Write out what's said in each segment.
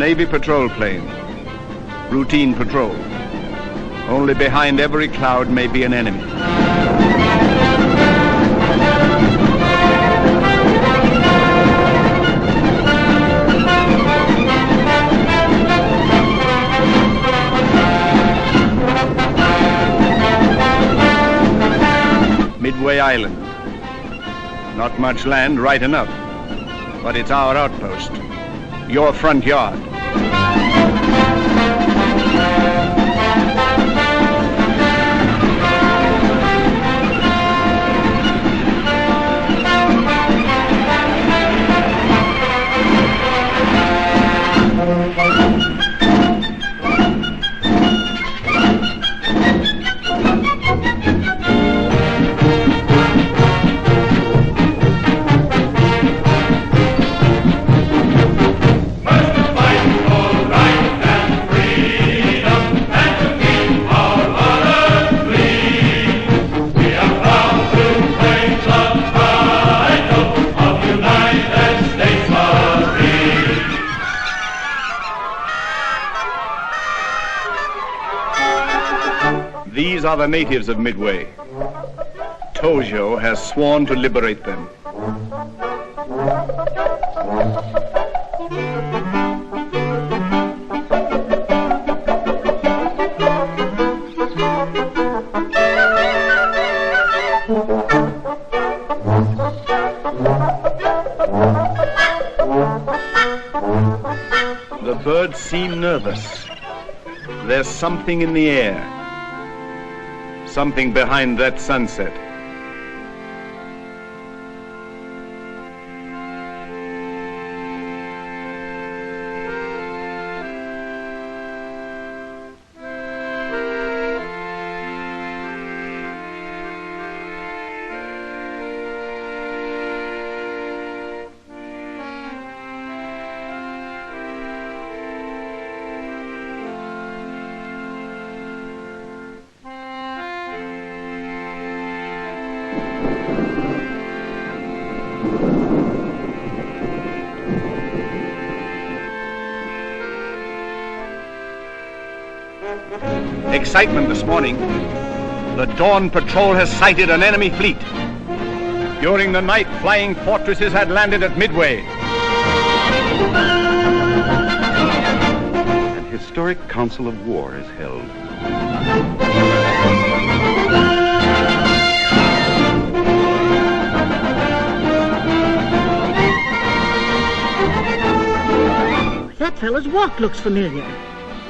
Navy patrol plane. Routine patrol. Only behind every cloud may be an enemy. Midway Island. Not much land, right enough. But it's our outpost. Your front yard. These are the natives of Midway. Tojo has sworn to liberate them. The birds seem nervous. There's something in the air. Something behind that sunset. Excitement this morning. The Dawn Patrol has sighted an enemy fleet. During the night, flying fortresses had landed at Midway. An historic council of war is held. That fellow's walk looks familiar.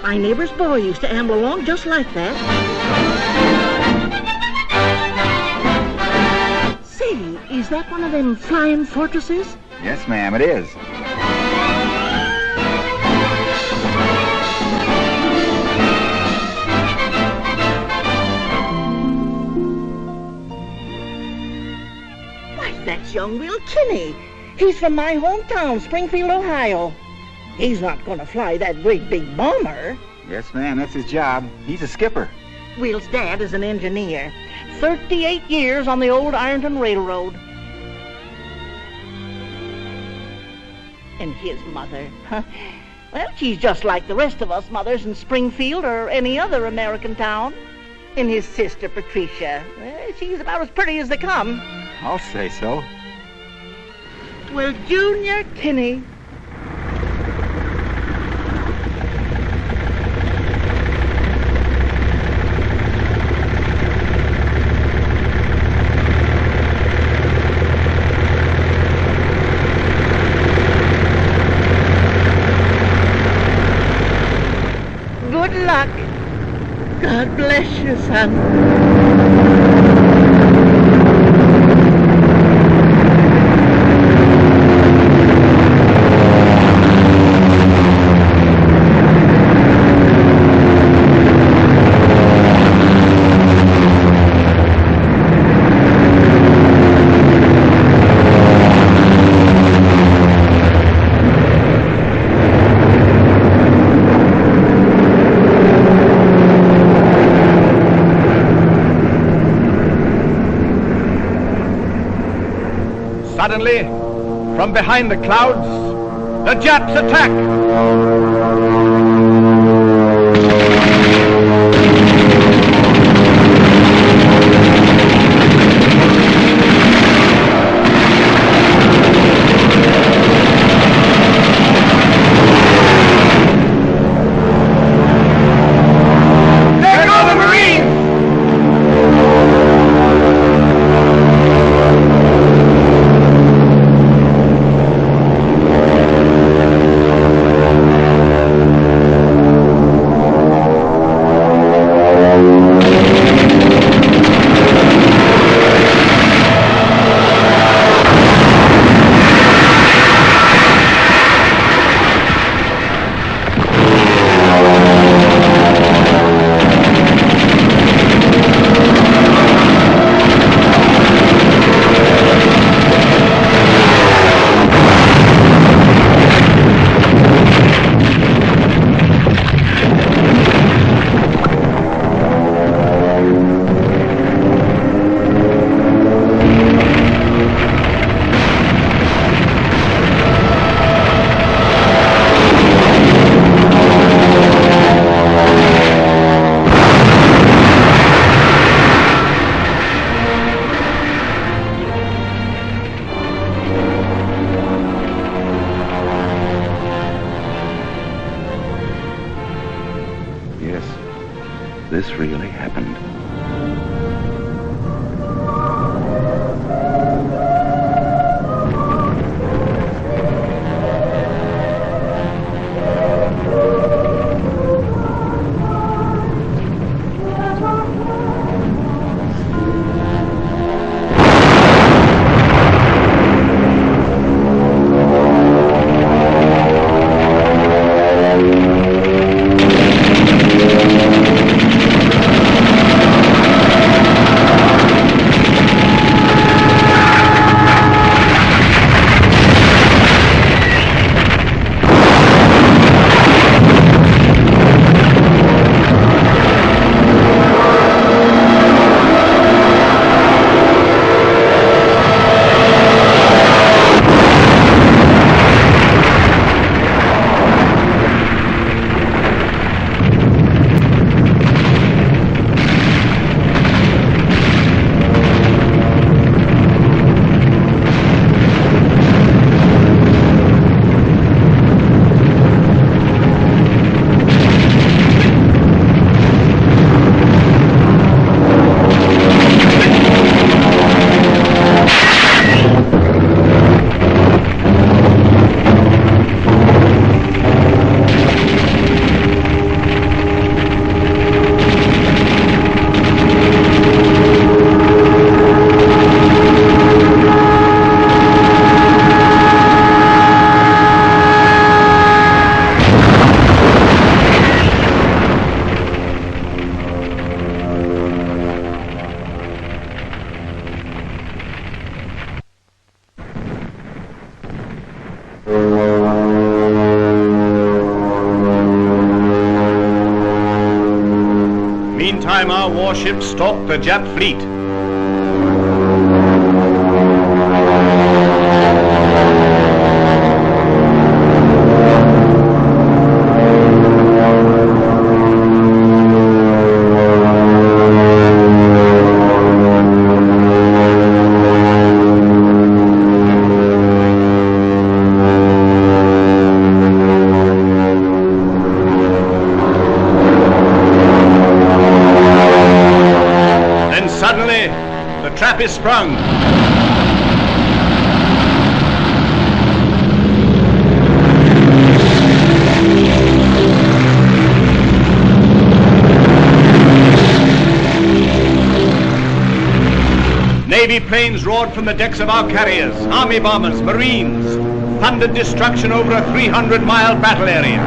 My neighbor's boy used to amble along just like that. Say, is that one of them flying fortresses? Yes, ma'am, it is. Why, that's young Will Kinney. He's from my hometown, Springfield, Ohio. He's not going to fly that great big bomber. Yes, ma'am, that's his job. He's a skipper. Will's dad is an engineer. 38 years on the old Ironton Railroad. And his mother, well, she's just like the rest of us mothers in Springfield or any other American town. And his sister, Patricia, she's about as pretty as they come. I'll say so. Well, Junior Kinney. Good luck. God bless you, son. Suddenly, from behind the clouds, The Japs attack! This really happened. Meantime, our warships stalk the Jap fleet. Suddenly, the trap is sprung. Navy planes roared from the decks of our carriers, army bombers, marines, thundered destruction over a 300-mile battle area.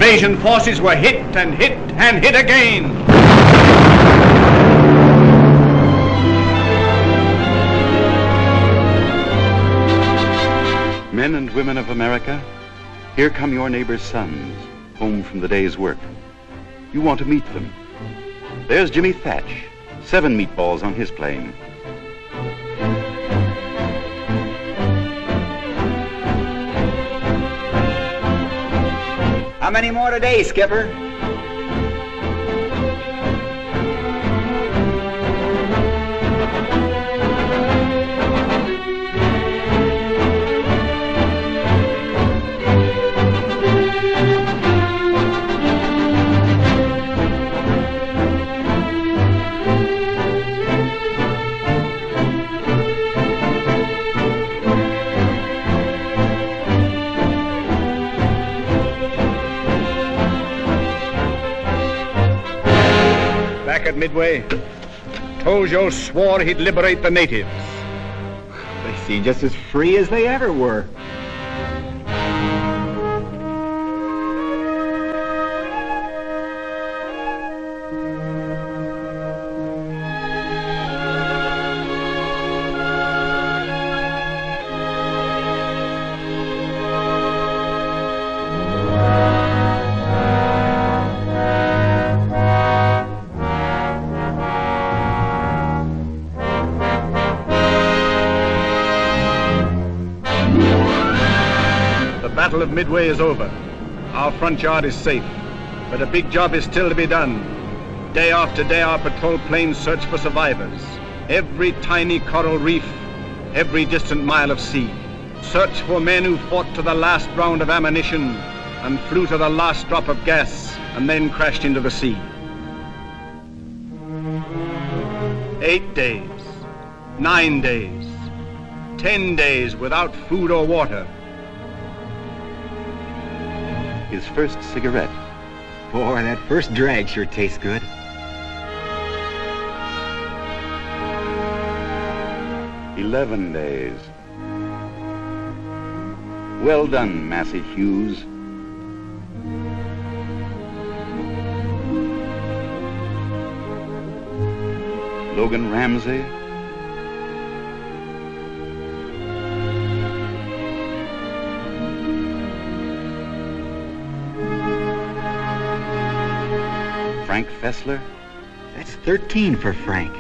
invasion forces were hit and hit and hit again. Men and women of America, here come your neighbor's sons, home from the day's work. You want to meet them. There's Jimmy Thatch, 7 meatballs on his plane. How many more today, Skipper? Back at Midway, Tojo swore he'd liberate the natives. They seem just as free as they ever were. The Battle of Midway is over. Our front yard is safe, but a big job is still to be done. Day after day, our patrol planes search for survivors. Every tiny coral reef, every distant mile of sea. Search for men who fought to the last round of ammunition and flew to the last drop of gas and then crashed into the sea. 8 days, 9 days, 10 days without food or water. His first cigarette. Boy, that first drag sure tastes good. "11 days. Well done, Massey Hughes. Logan Ramsey. Frank Fessler. That's 13 for Frank.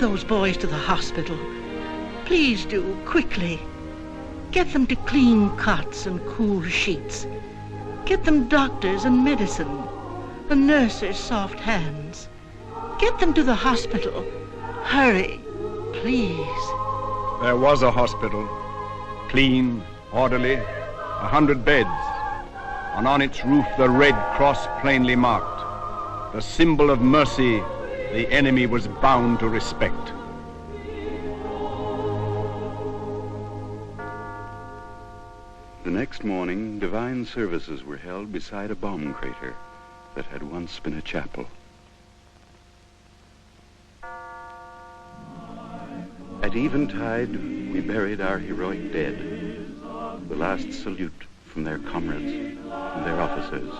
Those boys to the hospital. Please do, quickly. Get them to clean cots and cool sheets. Get them doctors and medicine, a nurse's soft hands. Get them to the hospital. Hurry, please. There was a hospital, clean, orderly, 100 beds, and on its roof the Red Cross plainly marked, the symbol of mercy the enemy was bound to respect. The next morning, divine services were held beside a bomb crater that had once been a chapel. At eventide, we buried our heroic dead, the last salute from their comrades and their officers.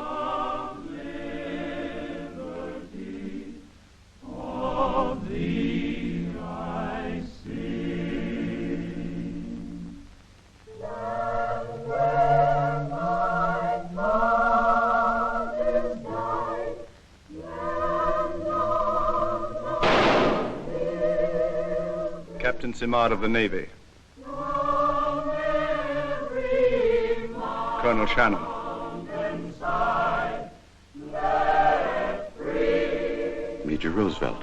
Captain Simard of the Navy. Colonel Shannon. Major Roosevelt.